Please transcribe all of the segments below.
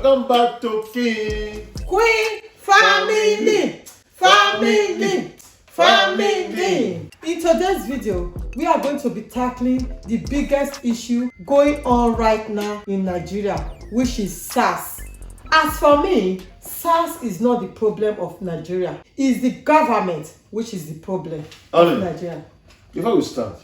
welcome back to King Queen Family. In today's video, we are going to be tackling the biggest issue going on right now in Nigeria, which is SARS. As for me, SARS is not the problem of Nigeria. It's the government which is the problem of Nigeria. Before we start,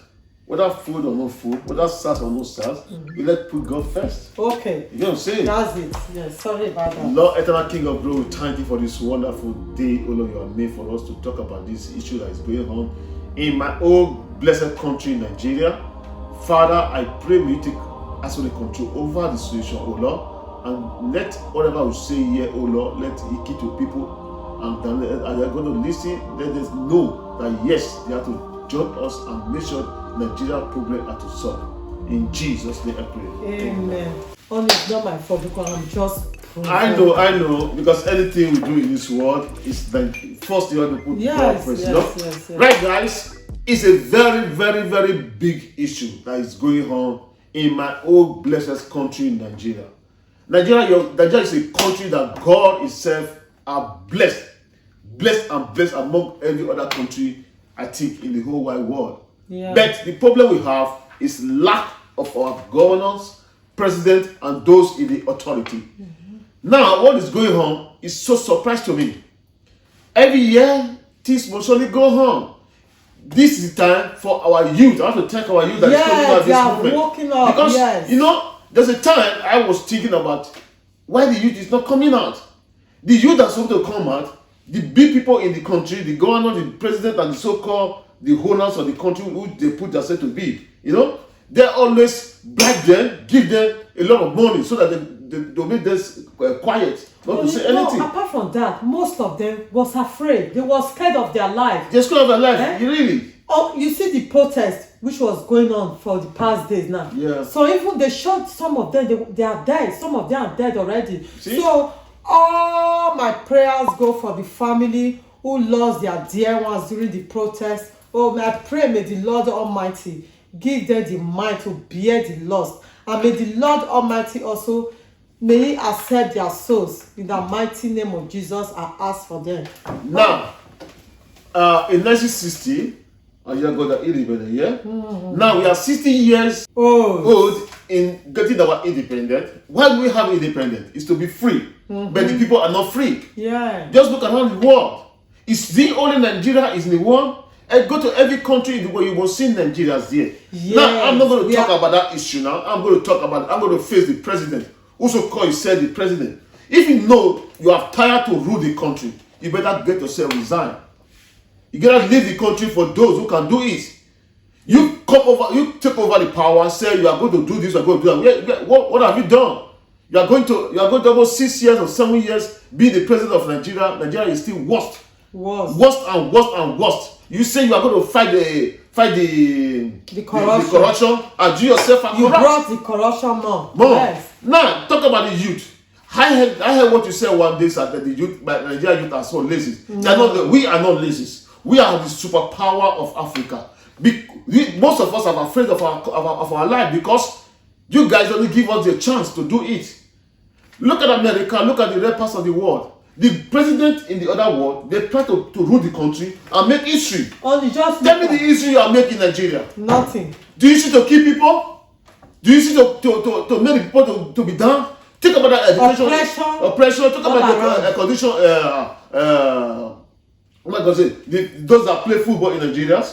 whether food or no food, whether SARS or no SARS, we let put God first. Okay. You know what I'm saying? That's it. Yes, sorry about that. Lord, eternal King of glory, thank you for this wonderful day, oh Lord, you have made for us to talk about this issue that is going on in my own blessed country, Nigeria. Father, I pray may you take absolute control over the situation, oh Lord, and let whatever we say here, oh Lord, let it get to people, and then as they're going to listen, let them know that yes, they have to join us and make sure Nigeria problem are to solve. In Jesus' name I pray. Amen. Only it's not my fault because I'm just I know, because anything we do in this world is like first you have to put God first. Yes. Right, guys? It's a very, very, very big issue that is going on in my own blessed country, Nigeria. Nigeria is a country that God Himself are blessed among every other country, I think, in the whole wide world. Yeah. But the problem we have is lack of our governors, president, and those in the authority. Now, what is going on is so surprising to me. Every year, things must surely go on. This is the time for our youth. I want to thank our youth that is coming out this movement. Because, you know, there's a time I was thinking about why the youth is not coming out. The youth are supposed to come out. The big people in the country, the governor, the president, and the so-called the owners of the country who they put themselves to be, you know, they always bribe them, give them a lot of money so that they make them quiet, not to say anything. Apart from that, most of them was afraid. They were scared of their life. They're scared of their life, really. Oh, you see the protest which was going on for the past days now. Yeah. So even they shot some of them, they are dead. Some of them are dead already. See? So all my prayers go for the family who lost their dear ones during the protest. Oh, I pray may the Lord Almighty give them the mind to bear the loss. And may the Lord Almighty also, may He accept their souls. In the mighty name of Jesus, I ask for them. Now, in 1960, Nigeria got the independence, yeah? Now we are 60 years old in getting our independence. Why do we have independence? It's to be free. But the people are not free. Yeah. Just look around the world. It's the only Nigeria is in the world. And go to every country in the world, you will see Nigerians there. Yes, now, I'm not going to talk about that issue now. I'm going to face the president, who so called himself the president. If you know you are tired to rule the country, you better get yourself resigned. You gotta leave the country for those who can do it. You take over the power and say you are going to do this, you are going to do that. What have you done? You are going to about 6 years or 7 years be the president of Nigeria. Nigeria is still worst and worst. You say you are going to fight the corruption and do yourself a You brought the corruption more. Yes. Now talk about the youth. I heard what you said one day that the youth, Nigeria youth are so lazy. We are not lazy. We are the superpower of Africa. Most of us are afraid of our life because you guys only give us the chance to do it. Look at America, look at the red parts of the world. The president in the other world, they try to rule the country and make history. Tell me the history you are making in Nigeria. Nothing. Do you see to kill people? Do you see to make people to be down? Think about that education. Oppression. Talk about the condition. What am I going to say? Those that play football in Nigeria,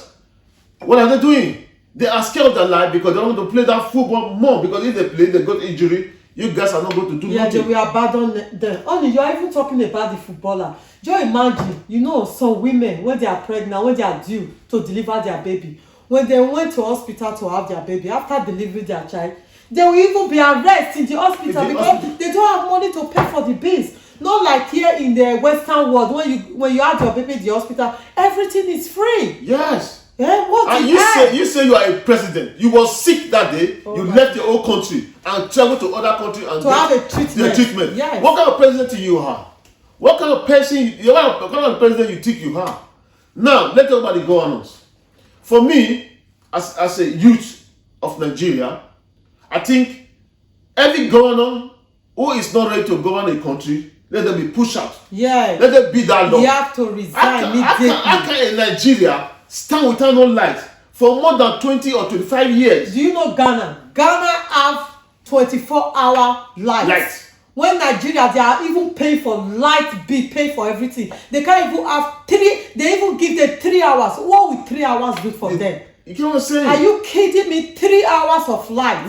what are they doing? They are scared of their life because they want to play that football more. Because if they play, they got injury. You guys are not going to do nothing. Yeah, we abandon them. Only you are even talking about the footballer. Just imagine, you know, some women when they are pregnant, when they are due to deliver their baby, when they went to hospital to have their baby, after delivering their child, they will even be arrested in the hospital because they don't have money to pay for the bills. Not like here in the Western world, when you have your baby in the hospital, everything is free. Yes. Yeah, and you say you are a president. You were sick that day. You left your own country and traveled to other country and have a treatment. Yes. What kind of president do you have? What kind of person? What kind of president you think you have? Now let's talk about the governors. For me, as a youth of Nigeria, I think every governor who is not ready to govern a country, let them be pushed out. Yeah. Let them be that law. You have to resign immediately. How can a Nigeria stand without no light for more than 20 or 25 years? Do you know Ghana? Ghana have 24-hour light. When Nigeria, they are even paying for light bill, pay for everything. They can't even have 3, they even give them 3 hours. What will 3 hours do for them? You know what I'm saying? Are you kidding me? 3 hours of light.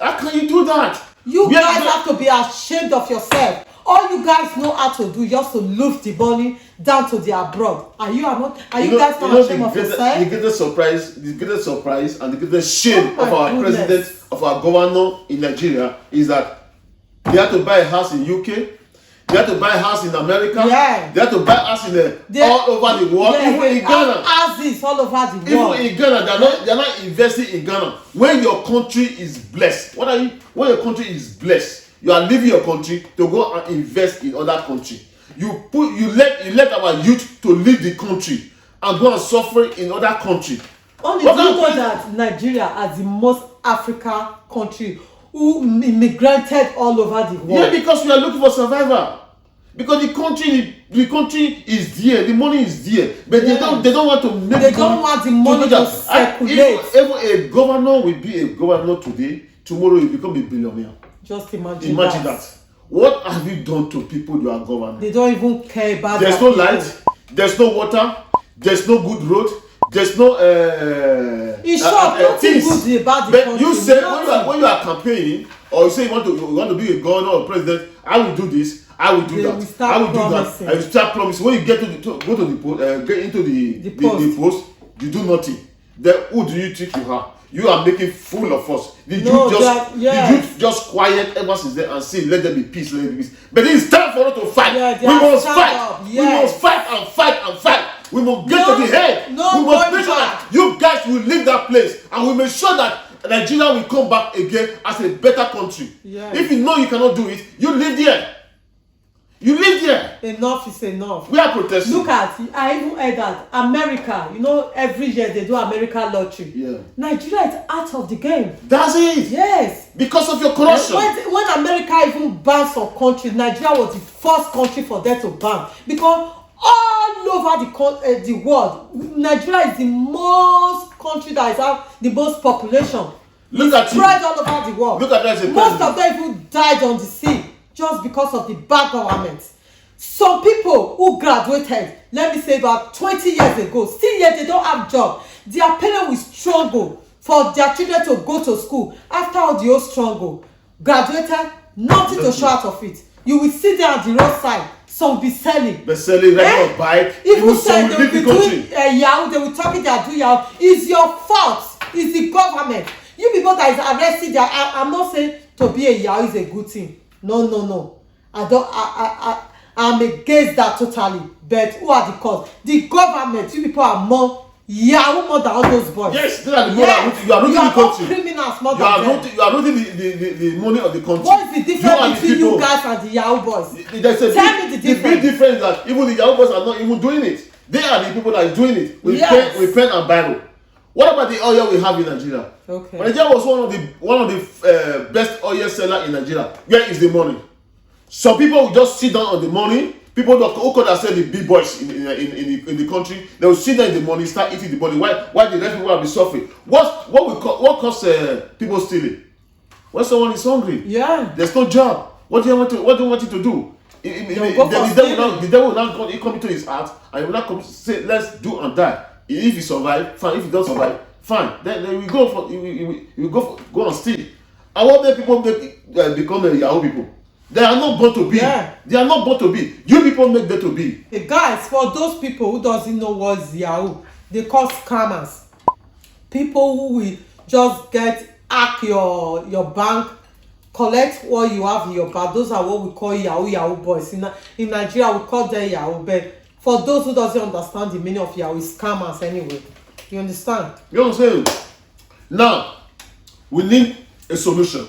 How can you do that? You guys have to be ashamed of yourself. All you guys know how to do just to loot the money down to the abroad. Are you guys not ashamed of yourself? The greatest surprise and the greatest shame of our president, of our governor in Nigeria is that they had to buy a house in UK, they had to buy a house in America, they had to buy a house all over the world, even in Ghana. Houses all over the world. Even in Ghana, they're not investing in Ghana. When your country is blessed, when your country is blessed, you are leaving your country to go and invest in other country. You let our youth to leave the country and go and suffer in other country. Only do you know that Nigeria as the most African country who immigrated all over the world? Yeah, because we are looking for survival. Because the country is there, the money is there, but they don't want to make. They don't want the money to circulate. Even a governor will be a governor today, tomorrow he will become a billionaire. Just imagine that. What have you done to people you are governing? They don't even care about. There's no light, there's no water, there's no good road, there's no in short, nothing good about the but country. You say when you are campaigning, or you say you want to be a governor or president, I will do this, I will do that, I will do that. And you start promising. When you get get into the post, you do nothing. Then who do you think you are? You are making fool of us. Did you just quiet ever since then and say let there be peace, let there be peace? But it's time for us to fight. Yeah, we must fight. We must fight and fight and fight. We must get to the head. We must make sure that you guys will leave that place, and we make sure that Nigeria will come back again as a better country. Yeah. If you know you cannot do it, you live there. You live there. Enough is enough. We are protesting. Look at, I even heard that America, every year they do America lottery. Yeah. Nigeria is out of the game. That's it. Yes. Because of your corruption. When America even banned some countries, Nigeria was the first country for them to ban. Because all over the world, Nigeria is the most country that has the most population. Look at you. Spread all over the world. Look at that. Most of them even died on the sea just because of the bad government. Some people who graduated, let me say about 20 years ago, still yet they don't have job. Their parents will struggle for their children to go to school. After all the whole struggle, graduated, nothing to show out of it. You will sit there at the roadside, some will be selling. They're selling regular bike. Even say they will be doing yahoo, they will talk it, they are doing yahoo. It's your fault. It's the government. You people that is arrested, I'm not saying to be a yahoo is a good thing. No. I'm against that totally. But who are the cause? The government. You people are more yahoo more than all those boys. Yes, they are the more you are rooting the country. Criminals more than them. You are rooting the money of the country. What is the difference between you guys and the yahoo boys? Tell me the difference. The big difference is that even the yahoo boys are not even doing it. They are the people that are doing it with pen and Bible. What about the oil we have in Nigeria? Okay. Nigeria was one of the best oil seller in Nigeria. Where is the money? Some people will just sit down on the money. People who could have said the big boys in the country, they will sit down in the money, start eating the money. Why the rest people will be suffering? What causes people stealing? When someone is hungry, there's no job. What do you want it to do? The devil will not come into his heart and he will not come say, let's do and die. If he survive, fine. If he doesn't survive, fine. Then we go and steal. And what make people become Yahoo people? They are not born to be. Yeah. They are not born to be. You people make them to be. Hey guys, for those people who doesn't know what's Yahoo, they call scammers. People who will just hack your bank, collect what you have in your bank. Those are what we call Yahoo boys. In Nigeria, we call them Yahoo. But for those who doesn't understand the meaning of Yahoo, it's scammers anyway. You understand? You understand? Now, we need a solution.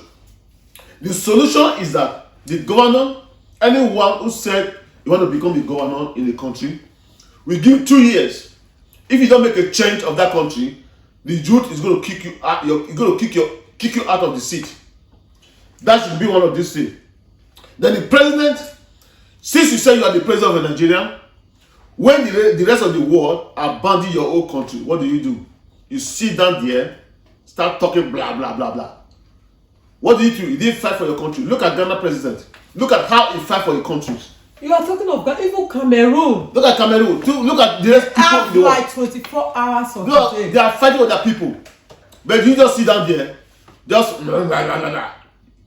The solution is that the governor, anyone who said you want to become a governor in the country, we give 2 years. If you don't make a change of that country, the youth is going to kick you out. Kick you out of the seat. That should be one of these things. Then the president, since you say you are the president of Nigeria, when the rest of the world are banding your own country, what do? You sit down there, start talking blah, blah, blah, blah. What do? You didn't fight for your country. Look at Ghana president. Look at how he fight for the countries. You are talking of even Cameroon. Look at Cameroon. Look at the rest people in the world. Like 24 hours of No, the day. they are fighting with their people. But you just sit down there, just blah, blah, blah, blah, blah.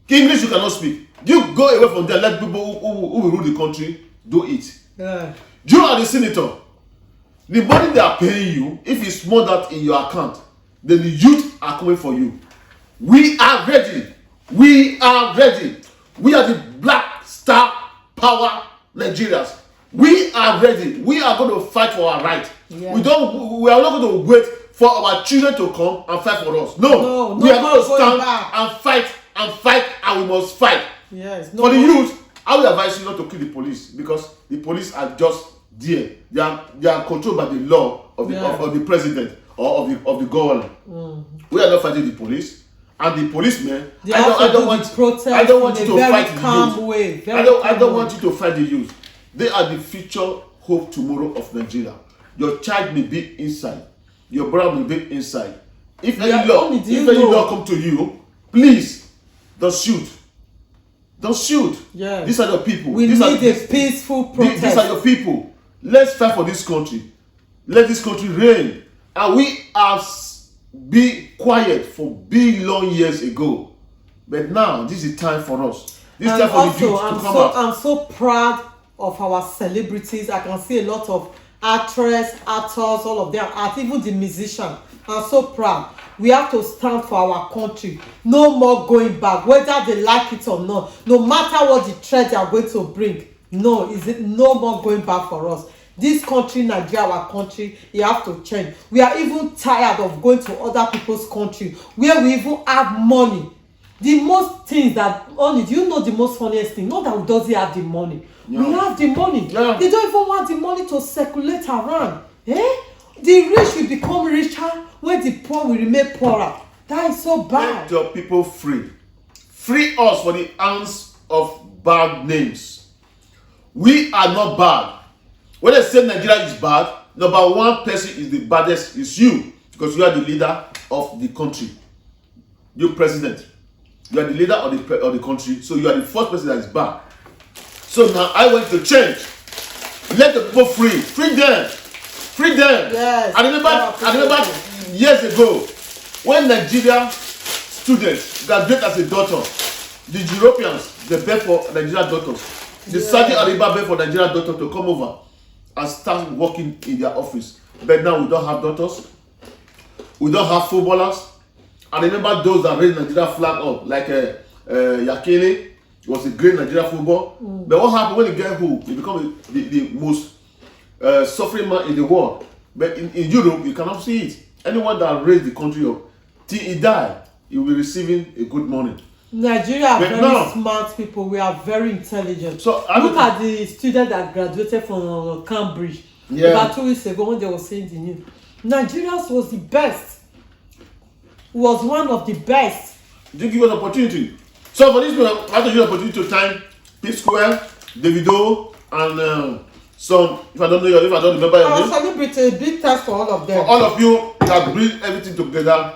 English you cannot speak. You go away from there, let people who will rule the country do it. Yeah. You are the senator. The money they are paying you, if it's more that in your account, then the youth are coming for you. We are ready. We are ready. We are the Black Star Power Nigerians. We are ready. We are going to fight for our right. Yeah. We are not going to wait for our children to come and fight for us. No, we are going to stand and fight, and we must fight. Yes. For the youth, I would advise you not to kill the police, because the police are just there. They are controlled by the law of the president or of the governor. We are not fighting the police. And the policemen, I don't want you to fight the youth. I don't want you to fight the youth. They are the future hope tomorrow of Nigeria. Your child may be inside. Your brother may be inside. If any law come to you, please don't shoot. Don't shoot. Yeah. These are the people. We need a peaceful protest. These are your people. Let's fight for this country. Let this country reign. And we have been quiet for big long years ago. But now, this is time for us. This is time for the youth to come out. I'm so proud of our celebrities. I can see a lot of actors, all of them, and even the musicians. I'm so proud. We have to stand for our country. No more going back, whether they like it or not. No matter what the threat they are going to bring. No more going back for us. This country, Nigeria, our country, you have to change. We are even tired of going to other people's country where we even have money. The most things that only, do you know the most funniest thing? Not that we doesn't have the money. Yeah. We have the money. Yeah. They don't even want the money to circulate around. The rich will become richer when the poor will remain poorer. That is so bad. Let your people free. Free us for the hands of bad names. We are not bad. When they say Nigeria is bad, number one person is the baddest is you, because you are the leader of the country. You president. You are the leader of the country, so you are the first person that is bad. So now I want to change. Let the people free. Free them. Free them. Yes. I remember years ago when Nigeria students graduate as a doctor, the Europeans, they beg for Nigerian doctors. The Saudi Arabia beg for Nigerian doctors to come over and start working in their office. But now we don't have doctors. We don't have footballers. I remember those that raised Nigeria flag up, like Yakini. He was a great Nigeria football. But what happened when he get home? He become the most suffering man in the world. But in Europe, you cannot see it. Anyone that raised the country up, till he died, he will be receiving a good money. Nigeria are very smart people. We are very intelligent. So look at the student that graduated from Cambridge about 2 weeks ago when they were saying the news. Nigeria was the best. Was one of the best. They give us opportunity. So for this, I have to use opportunity to thank P Square, Davido, and some. If I don't remember your name. Celebrate a big thanks for all of them. For all of you that bring everything together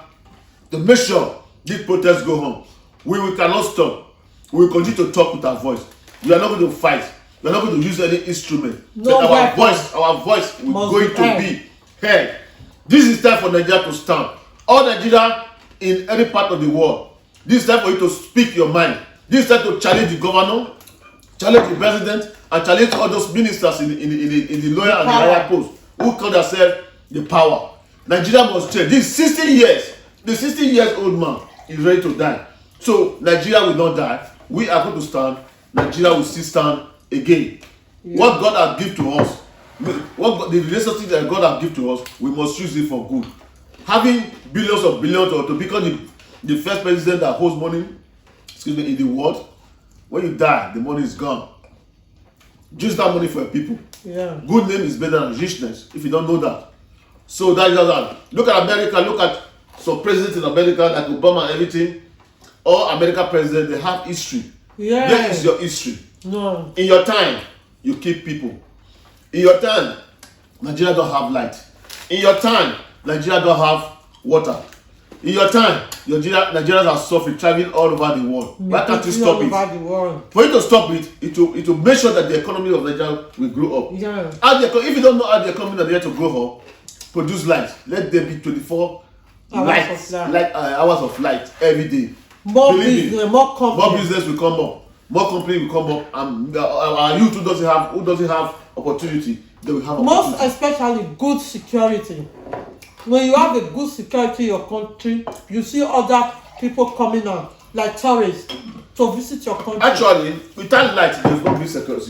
to make sure this protest go home. We cannot stop. We will continue to talk with our voice. We are not going to fight. We are not going to use any instrument. No, but our voice will going to be heard. This is time for Nigeria to stand. All Nigeria in any part of the world. This is time for you to speak your mind. This is time to challenge the governor, challenge the president, and challenge all those ministers in the lower and the higher post who call themselves the power. Nigeria must change. This 60 years, the 60-year-old man is ready to die. So Nigeria will not die. We are going to stand. Nigeria will still stand again. Yeah. What God has given to us, the resources that God has given to us, we must use it for good. Having billions of billions to become the first president that holds money, in the world, when you die, the money is gone. Use that money for your people. Yeah. Good name is better than richness, if you don't know that. So that is that. Look at America, look at some presidents in America like Obama and everything. All American presidents, they have history. Yeah. Where is your history? No. In your time, you keep people. In your time, Nigeria don't have light. In your time, Nigeria don't have water. In your time, Nigerians are suffering, traveling all over the world. Why can't you stop it? Over the world. For you to stop it, it will make sure that the economy of Nigeria will grow up. Yeah. If you don't know how the economy of Nigeria to grow up, produce light. Let there be 24 hours of light every day. More business, more company. More business will come up. More company will come up, and our youth who doesn't have opportunity, they will have most opportunity. especially good security. When you have a good security in your country, you see other people coming out like tourists to visit your country. Actually, without light, there will not be security.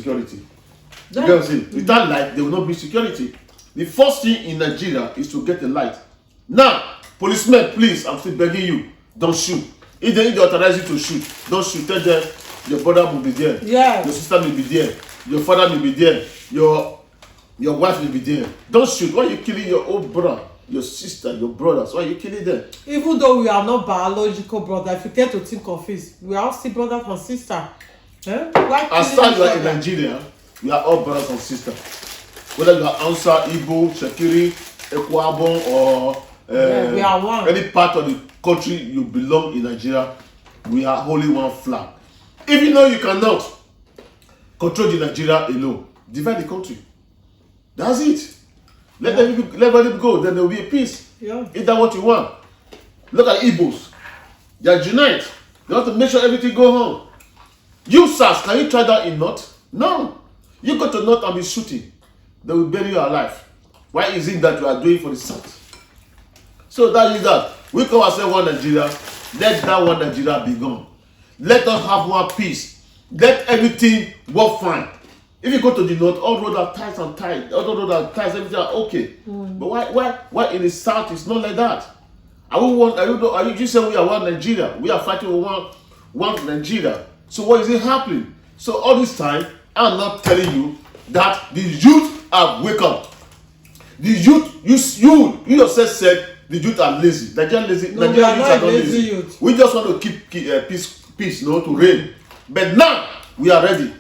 You get what I'm saying? Without light, there will not be security. The first thing in Nigeria is to get a light. Now, policemen, please, I'm still begging you, don't shoot. If they authorize you to shoot, don't shoot. Tell them your brother will be there. Yeah. Your sister will be there. Your father will be there. Your wife will be there. Don't shoot. Why are you killing your old brother, your sister, your brothers? Why are you killing them? Even though we are not biological brothers, if you get to think of it, we are all still brothers and sisters. As far as you are in Nigeria, we are all brothers and sisters. Whether you are Hausa, Igbo, Shekiri, Ekwabon, or we are one. Any part of the country you belong in Nigeria, we are holding one flag. If you know you cannot control the Nigeria alone, divide the country. That's it. Let everybody go, then there will be a peace. Yeah. Is that what you want? Look at Igbos. They are unite. They want to make sure everything go on. You SARS, can you try that in North? No. You go to North and be shooting. They will bury you alive. Why is it that you are doing for the South? So that is that. We call ourselves one Nigeria. Let that one Nigeria be gone. Let us have one peace. Let everything work fine. If you go to the North, all roads are tight and tight. All roads are tight, everything are okay. But why in the South it's not like that? Are you just saying we are one Nigeria? We are fighting for one Nigeria. So what is it happening? So all this time, I'm not telling you that the youth have wake up. The youth, you yourself said the youth are lazy. Nigerian lazy. No, Nigerian youth are not lazy. Youth. We just want to keep peace, to reign. But now we are ready.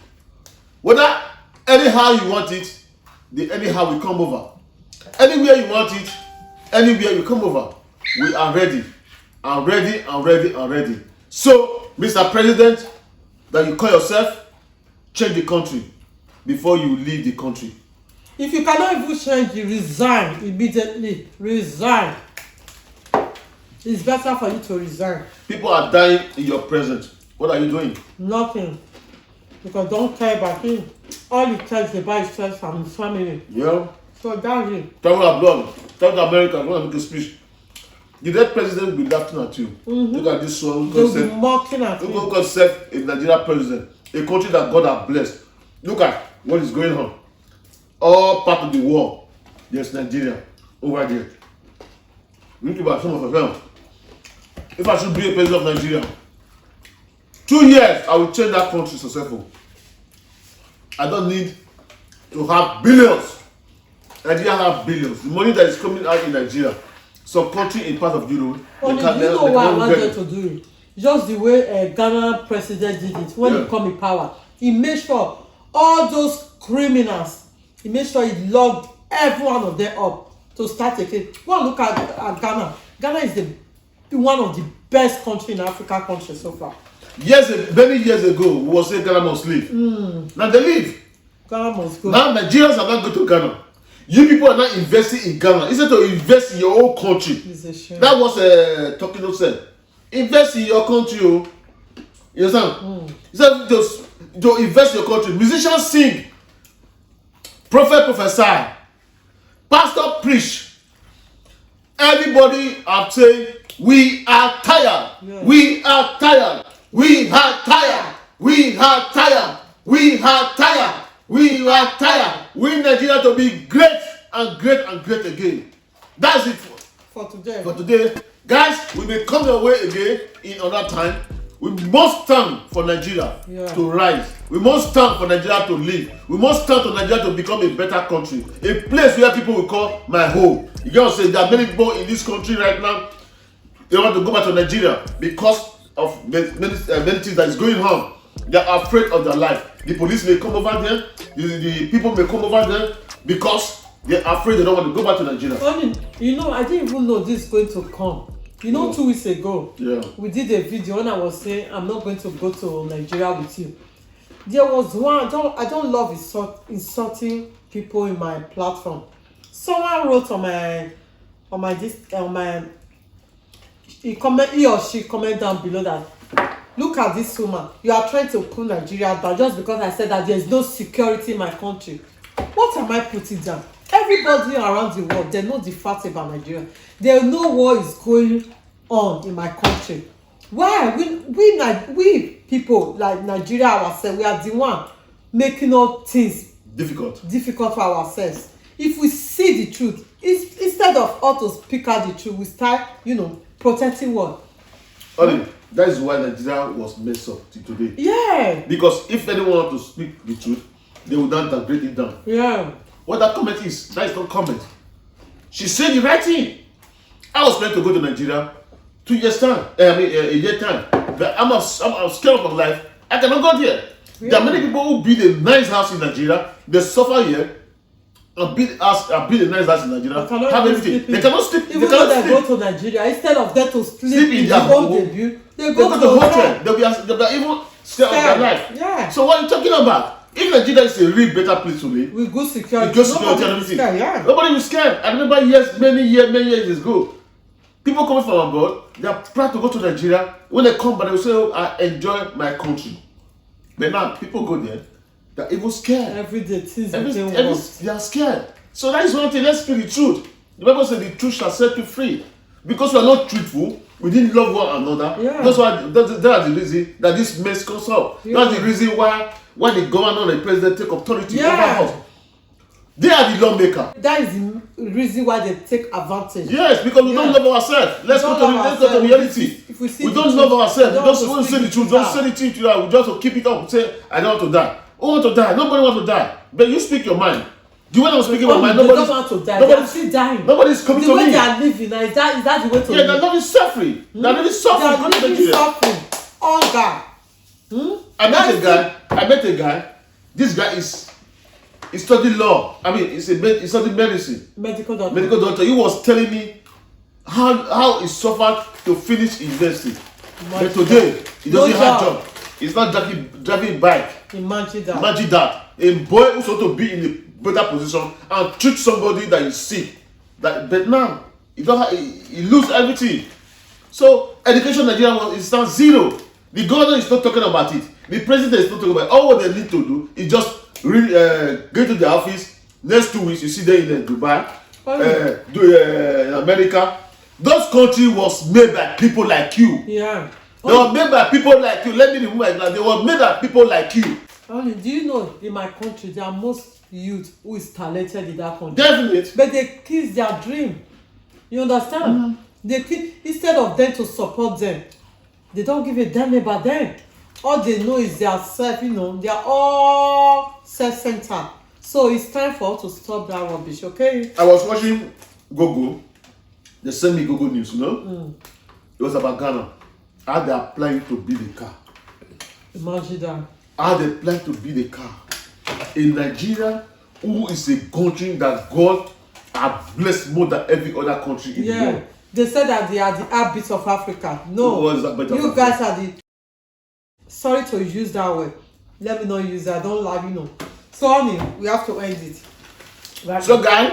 Whether anyhow you want it, anyhow we come over. Anywhere you want it, anywhere you come over. We are ready. I'm ready. So, Mr. President, that you call yourself, change the country before you leave the country. If you cannot even change, you resign immediately. Resign. It's better for you to resign. People are dying in your presence. What are you doing? Nothing. Because don't care about him. All he cares about is himself and his family. Yeah. So that's it. Travel abroad. Travel to America. You want to make a speech. The dead president will be laughing at you. Look at this one. They'll be mocking at you. Look at yourself, a Nigerian president. A country that God has blessed. Look at what is going on. All part of the world. There's Nigeria over there. You need to buy some of them. If I should be a president of Nigeria, 2 years, I will change that country successful. I don't need to have billions. Nigeria have billions. The money that is coming out in Nigeria, some country in part of Europe, you know why I wanted to do it? Just the way Ghana president did it when he come in power. He made sure all those criminals, he made sure he locked every one of them up to start again. Go and look at Ghana. Ghana is one of the best country in Africa countries so far. Many years ago, we were saying Ghana must leave. Now they leave. Ghana must go. Now Nigerians are not going to Ghana. You people are not investing in Ghana. Instead to invest in your own country. It's a shame. That was Tokino said. Invest in your country. You understand? Instead to invest in your country. Musicians sing. Prophet prophesy. Pastor preach. Everybody are saying, we are tired. Yeah. We are tired. We are tired. We are tired. We are tired. We are tired. We need Nigeria to be great and great and great again. That's it for today. For today. Guys, we may come your way again in another time. We must stand for Nigeria to rise. We must stand for Nigeria to live. We must stand for Nigeria to become a better country. A place where people will call my home. You gotta say there are many people in this country right now. They want to go back to Nigeria because of many things that is going on. They are afraid of their life. The police may come over there, the people may come over there because they are afraid they don't want to go back to Nigeria. Funny, you know, I didn't even know this is going to come. You know, 2 weeks ago, we did a video when I was saying I'm not going to go to Nigeria with you. There was one, I don't love insulting people in my platform. Someone wrote he or she comment down below that, look at this woman, you are trying to pull Nigeria down just because I said that there is no security in my country. What am I putting down? Everybody around the world, they know the facts about Nigeria. They know what is going on in my country. Why? We people like Nigeria ourselves, we are the one making all things difficult for ourselves. If we see the truth, instead of us to speak out the truth, we start, protecting what? That is why Nigeria was messed up till today. Yeah. Because if anyone want to speak the truth, they would not downgrade it down. Yeah. What that comment is, that is not comment. She said the right thing. I was planning to go to Nigeria 2 years time. A year time. But I'm scared of my life. I cannot go there. Yeah. There are many people who build a nice house in Nigeria. They suffer here. And build a nice house in Nigeria. Have everything. They cannot sleep. Even though they go to Nigeria, instead of them to sleep in their home debut, they go to the hotel. They'll be even scared of their life. Yeah. So what are you talking about? If Nigeria is a real better place to live, with good security, and everything, nobody will scare. I remember many years ago, people coming from abroad, they are proud to go to Nigeria. When they come back, they will say, "Oh, I enjoy my country." But now people go there, they are even scared. Every day, they are scared. So that is one thing. Let's speak the truth. The Bible says the truth shall set you free. Because we are not truthful, we didn't love one another. Yeah. That's the reason that this mess comes up. Yeah. That's the reason why the governor and the president take authority over us. They are the lawmaker. That is the reason why they take advantage. Yes, because we don't love ourselves. Let's go to reality. We don't love ourselves. We just want to say the truth. Don't say the truth. We just keep it up. Say, I don't want to die. Who want to die? Nobody wants to die. But you speak your mind. The way I'm speaking my mind, nobody don't want to die. They are still dying. Nobody's coming to me. The way they are living now, is that the way to live? Yeah, they're not suffering. They're really suffering. They are really suffering. Hunger. I met a guy. This guy he studied law. I mean, he studied medicine. Medical doctor. He was telling me how he suffered to finish university. But today, he doesn't have a job. He's not driving bike. Imagine that. Imagine that. A boy who's supposed to be in a better position and treat somebody that is sick. But now, he lose everything. So, education in Nigeria is now zero. The governor is not talking about it. The president is not talking about it. All what they need to do is just go to the office. Next 2 weeks, you see them in Dubai, in America. Those countries was made by people like you. Yeah. They were made by people like you. Let me remove my glass. They were made by people like you. Do you know in my country there are most youth who is talented in that country? Definitely. But they kiss their dream. You understand? They kill, instead of them to support them, they don't give a damn about them. All they know is their self, they are all self-centered. So it's time for us to stop that rubbish, okay? I was watching Gogo. They sent me Gogo News, It was about Ghana. How they are planning to build a car. Imagine that. How they plan to build a car. In Nigeria, who is a country that God has blessed more than every other country in the world. They said that they are the heartbeat of Africa. No, you guys are the... Sorry to use that word. Let me not use that. I don't like, So, honey, we have to end it. Right. So, guys,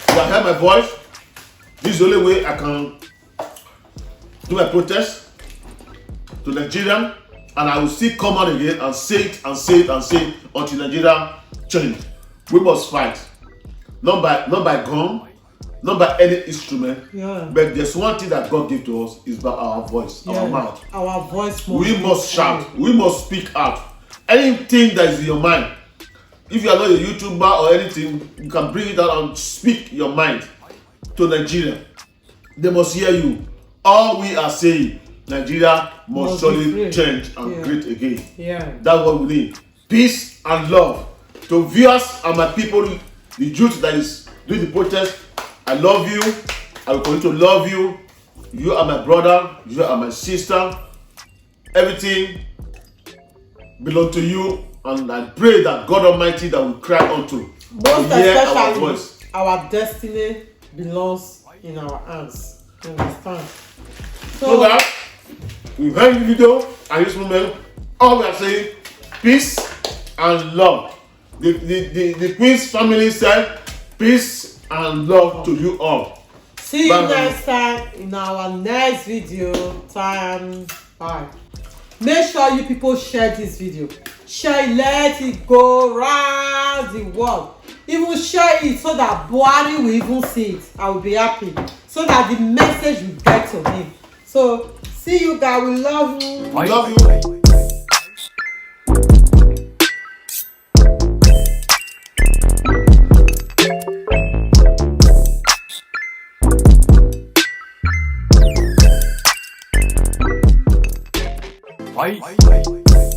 you have heard my voice. This is the only way I can do my protest to Nigeria, and I will still come out again and say it until Nigeria change. We must fight, not by gun, not by any instrument. But there's one thing that God gave to us is by our voice, our mouth. Our voice. We must shout. We must speak out. Anything that is in your mind. If you are not a YouTuber or anything, you can bring it out and speak your mind to Nigeria. They must hear you. All we are saying, Nigeria must surely change and great again. That's what we need. Peace and love. To viewers and my people, the youth that is doing the protest, I love you. I will continue to love you. You are my brother. You are my sister. Everything belong to you, and I pray that God Almighty that we cry unto most will hear our especially voice. our destiny belongs in our hands. You understand? So that we've heard the video and this moment, all we are saying, peace and love. The Queen's family said, peace and love to you all. See you Bye. next time in our next video time. Bye. Make sure you people share this video. Share it, let it go round the world. Even share it so that Buhari will even see it. I will be happy. So that the message will get to him. So see you guys. We love you. We love you. Bye.